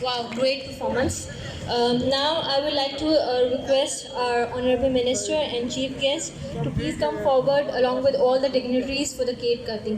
Wow, great performance. Now I would like to request our Honorable Minister and Chief Guest to please come forward along with all the dignitaries for the cake cutting.